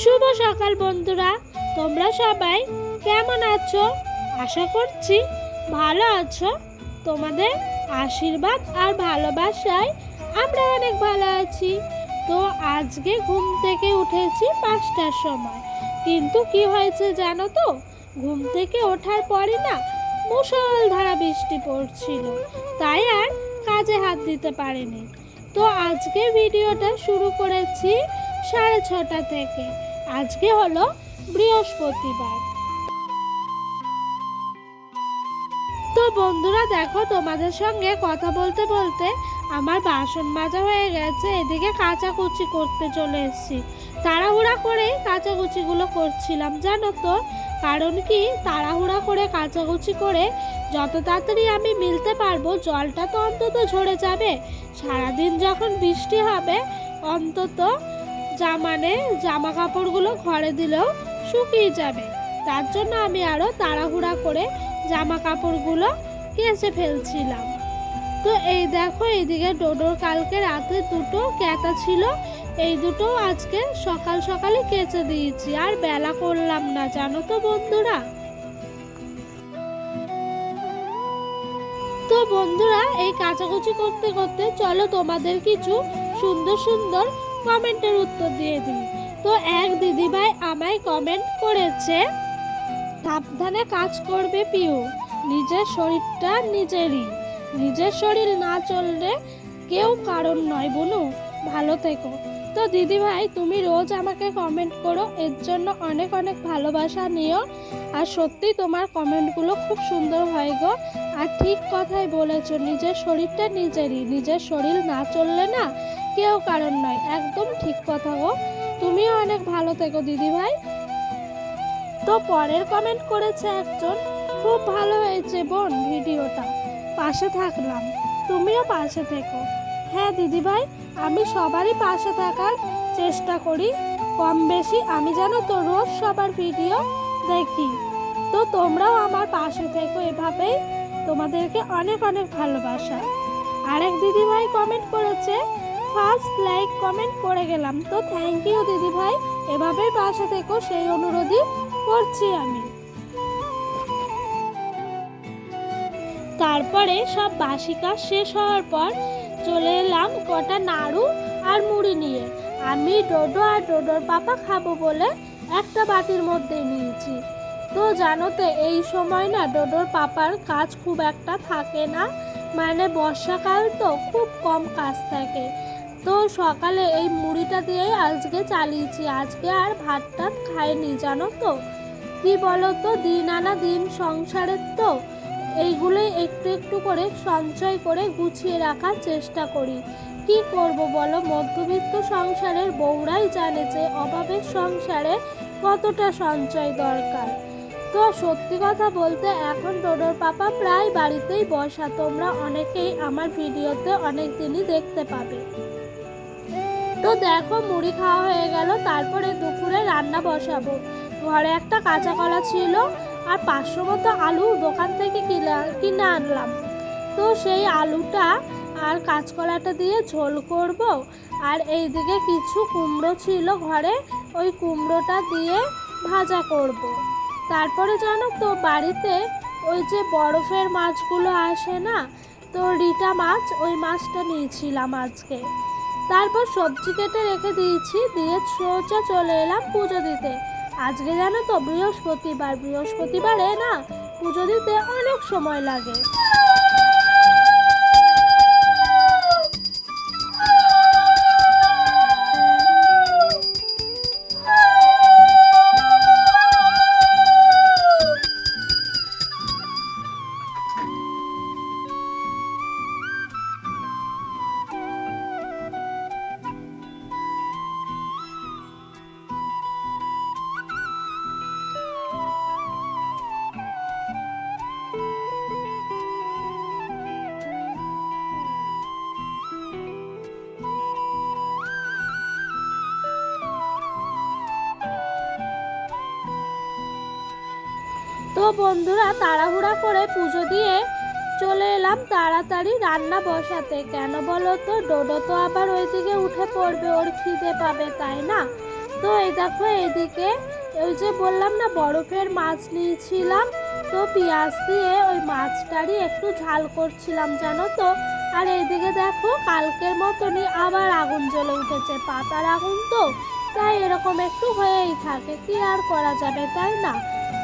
শুভ সকাল বন্ধুরা, তোমরা সবাই কেমন আছো? আশা করছি ভালো আছো। তোমাদের আশীর্বাদ আর ভালোবাসায় আমরা অনেক ভালো আছি। তো আজকে ঘুম থেকে উঠেছি 5টার সময়, কিন্তু কি হয়েছে জানো তো? ঘুম থেকে ওঠার পরে না মুষলধারা বৃষ্টি পড়ছিল, তাই আর কাজে হাত দিতে পারিনি। তো আজকে ভিডিওটা শুরু করেছি 6:30 থেকে। আজকে হলো বৃহস্পতিবার। তো বন্ধুরা দেখো, তোমাদের সঙ্গে কথা বলতে বলতে আমার বাসন মাজা হয়ে গেছে, এদিকে কাচাকুচি করতে চলে এসেছি। তাড়াহুড়া করে কাচাকুচিগুলো করছিলাম জানো তো, কারণ কি তাড়াহুড়া করে কাচাকুচি করে যত তাড়াতাড়ি আমি মিলতে পারবো, জলটা তো অন্তত ঝরে যাবে। সারাদিন যখন বৃষ্টি হবে অন্তত জামা কাপড়গুলো ঘরে দিলেও শুকিয়ে যাবে। তার জন্য আমি আরও তাড়াহুড়া করে জামা কাপড়গুলো কেচে ফেলছিলাম। তো এই দেখো, এইদিকে ডোডোর কালকে রাতে দুটো ক্যাতা ছিল, এই দুটো আজকে সকাল সকালে কেচে দিয়েছি, আর বেলা করলাম না জানো তো বন্ধুরা। তো বন্ধুরা, এই কাচাকুচি করতে করতে চলো তোমাদের কিছু সুন্দর সুন্দর কমেন্টের উত্তর দিয়ে দিই। তো এক দিদিভাই আমায় কমেন্ট করেছে, সাবধানে কাজ করবে পিউ, নিজের শরীরটা নিজের শরীর না চললে কেউ কারণ নয় বোনু, ভালো থেকো। তো দিদিভাই, তুমি রোজ আমাকে কমেন্ট করো, এর জন্য অনেক অনেক ভালোবাসা নিও। আর সত্যি তোমার কমেন্টগুলো খুব সুন্দর হয় গো। আর ঠিক কথাই বলেছো, নিজের শরীরটা নিজের শরীর না চললে না কেউ কারণ নয়, একদম ঠিক কথা গো। তুমিও অনেক ভালো থেকো দিদিভাই। তো পরের কমেন্ট করেছে একজন, খুব ভালো হয়েছে বোন ভিডিওটা, পাশে থাকলাম, তুমিও পাশে থেকো। হ্যাঁ দিদিভাই, আমি সবারই পাশে থাকার চেষ্টা করি কম বেশি, আমি জানো তো রোজ সবার ভিডিও দেখি। তো তোমরাও আমার পাশে থেকো এভাবেই, তোমাদেরকে অনেক অনেক ভালোবাসা। আরেক দিদিভাই কমেন্ট করেছে, ফার্স্ট লাইক কমেন্ট করে গেলাম। তো থ্যাংক ইউ দিদিভাই, এভাবেই পাশে থেকো, সেই অনুরোধই করছি আমি। তারপরে সব বাসি কাজ শেষ হওয়ার পর চলে এলাম কটা নাড়ু আর মুড়ি নিয়ে। আমি ডোডো আর ডোডোর পাপা খাবো বলে একটা বাটির মধ্যে নিয়েছি। তো জানো তো, এই সময় না ডোডোর পাপার কাজ খুব একটা থাকে না, মানে বর্ষাকাল তো খুব কম কাজ থাকে। তো সকালে এই মুড়িটা দিয়েই আজকে চালিয়েছি, আজকে আর ভাত টাত খাইনি জানো তো। কি বলো তো, দিন আনা দিন সংসারের তো এইগুলোই একটু একটু করে সঞ্চয় করে গুছিয়ে রাখার চেষ্টা করি। কি করব বলো, মধ্যবিত্ত সংসারের বউরাই জানে যে অভাবের সংসারে কতটা সঞ্চয় দরকার। তো সত্যি কথা বলতে এখন ডোডোর পাপা প্রায় বাড়িতেই বসা, তোমরা অনেকেই আমার ভিডিওতে অনেক দিনই দেখতে পাবে। তো দেখো, মুড়ি খাওয়া হয়ে গেল, তারপরে দুপুরে রান্না বসাবো। ঘরে একটা কাঁচা কলা ছিল আর 500 মতো আলু দোকান থেকে কিনে আনলাম। তো সেই আলুটা আর কাঁচকলাটা দিয়ে ঝোল করব। আর এইদিকে কিছু কুমড়ো ছিল ঘরে, ওই কুমড়োটা দিয়ে ভাজা করব। তারপরে জানো তো, বাড়িতে ওই যে বরফের মাছগুলো আসে না, তো রিটা মাছ, ওই মাছটা নিয়েছিলাম আজকে। তারপর সবজি কেটে রেখে দিয়েছি, দিয়ে সোজা চলে এলাম পুজো দিতে। আজকে জানো তো বৃহস্পতিবারে না পুজো দিতে অনেক সময় লাগে। তো বন্ধুরা, তাড়াহুড়া করে পুজো দিয়ে চলে এলাম তাড়াতাড়ি রান্না বসাতে। কেন বলো তো, ডোডো তো আবার ওইদিকে উঠে পড়বে, ওর খিদে পাবে তাই না। তো এই দেখো এইদিকে ওই যে বললাম না বরফের মাছ নিয়েছিলাম, তো পেঁয়াজ দিয়ে ওই মাছটারই একটু ঝাল করছিলাম জানো তো। আর এইদিকে দেখো কালকের মতনই আবার আগুন জ্বলে উঠেছে, পাতার আগুন তো, তাই এরকম একটু হয়েই থাকে, কি আর করা যাবে তাই না।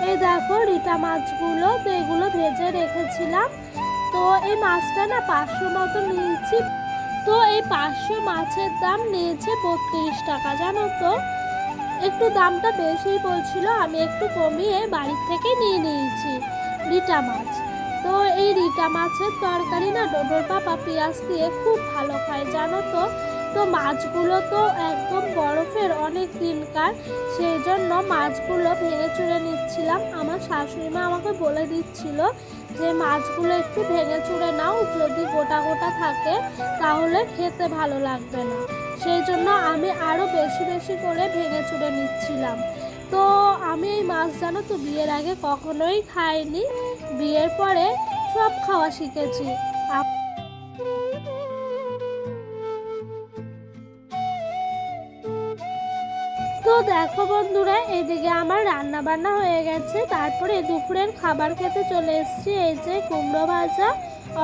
এই দেখো রিটা মাছগুলো, তো এগুলো ভেজে রেখেছিলাম। তো এই মাছটা না 500 মতো নিয়েছি। তো এই 500 মাছের দাম নিয়েছে 32 টাকা জানো তো। একটু দামটা বেশিই বলছিল, আমি একটু কমিয়ে বাড়ির থেকে নিয়ে নিয়েছি রিটা মাছ। তো এই রিটা মাছের তরকারি না ডোডোর পাপা পেঁয়াজ দিয়ে খুব ভালো খায় জানো তো। তো মাছগুলো তো একদম বরফের অনেক দিনকার, সেই জন্য মাছগুলো ভেঙে চুড়ে নিচ্ছিলাম। আমার শাশুড়ি মা আমাকে বলে দিচ্ছিল যে মাছগুলো একটু ভেঙে চুড়ে নাও, যদি গোটা গোটা থাকে তাহলে খেতে ভালো লাগবে না, সেই জন্য আমি আরও বেশি বেশি করে ভেঙে চুড়ে নিচ্ছিলাম। তো আমি এই মাছ জানো তো বিয়ের আগে কখনোই খাইনি, বিয়ের পরে সব খাওয়া শিখেছি। তো দেখো বন্ধুরা, এদিকে আমার রান্না বান্না হয়ে গেছে, তারপরে দুপুরের খাবার খেতে চলে এসেছি। এই যে কুমড়ো ভাজা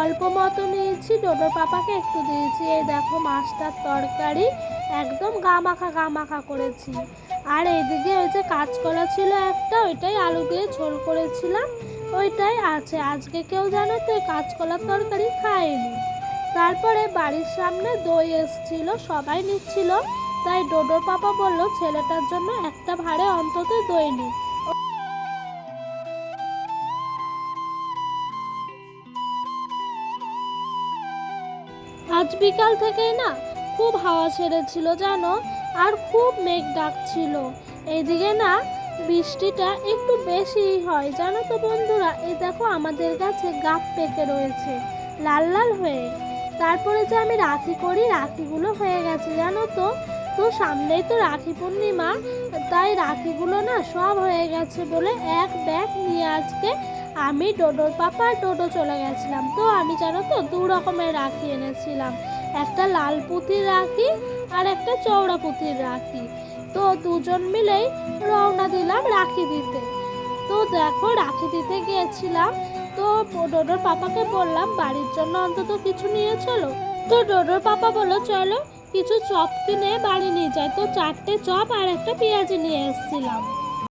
অল্প মতো নিয়েছি, ডোডোর পাপাকে একটু দিয়েছি। এই দেখো মাছটার তরকারি একদম গা মাখা করেছি। আর এইদিকে ওই যে কাঁচকলা ছিল একটা, ওইটাই আলু দিয়ে ঝোল করেছিলাম, ওইটাই আছে। আজকে কেউ জানো তো কাঁচকলার তরকারি খায়নি। তারপরে বাড়ির সামনে দই এসছিল, সবাই নিচ্ছিল, তাই ডোডোর পাপা বলল ছেলেটার জন্য একটা ভাঁড়ে অন্তত দই নে। আজ বিকাল থেকেই না খুব হাওয়া ছেড়েছিল জানো, আর খুব মেঘ ডাকছিল। এইদিকে না বৃষ্টিটা একটু বেশি হয় জানো তো বন্ধুরা। এই দেখো আমাদের কাছে গাছ পেকে রয়েছে লাল লাল হয়ে। তারপরে যে আমি রাখি করি, রাখিগুলো হয়ে গেছে জানো তো। তো সামনেই তো রাখি পূর্ণিমা, তাই রাখিগুলো না সব হয়ে গেছে বলে এক ব্যাগ নিয়ে আজকে আমি ডোডোর পাপা আর ডোডো চলে গেছিলাম। তো আমি জানো তো 2 রকমের রাখি এনেছিলাম, একটা লাল পুঁতির রাখি আর একটা চওড়া পুঁতির রাখি। তো দুজন মিলেই রওনা দিলাম রাখি দিতে। তো দেখো রাখি দিতে গিয়েছিলাম, তো ডোডোর পাপাকে বললাম বাড়ির জন্য অন্তত কিছু নিয়ে চলো। তো ডোডোর পাপা বললো চলো কিছু চপ কিনে বাড়ি নিয়ে যায়। তো 4টে চপ আর একটা পেঁয়াজি নিয়ে এসেছিলাম।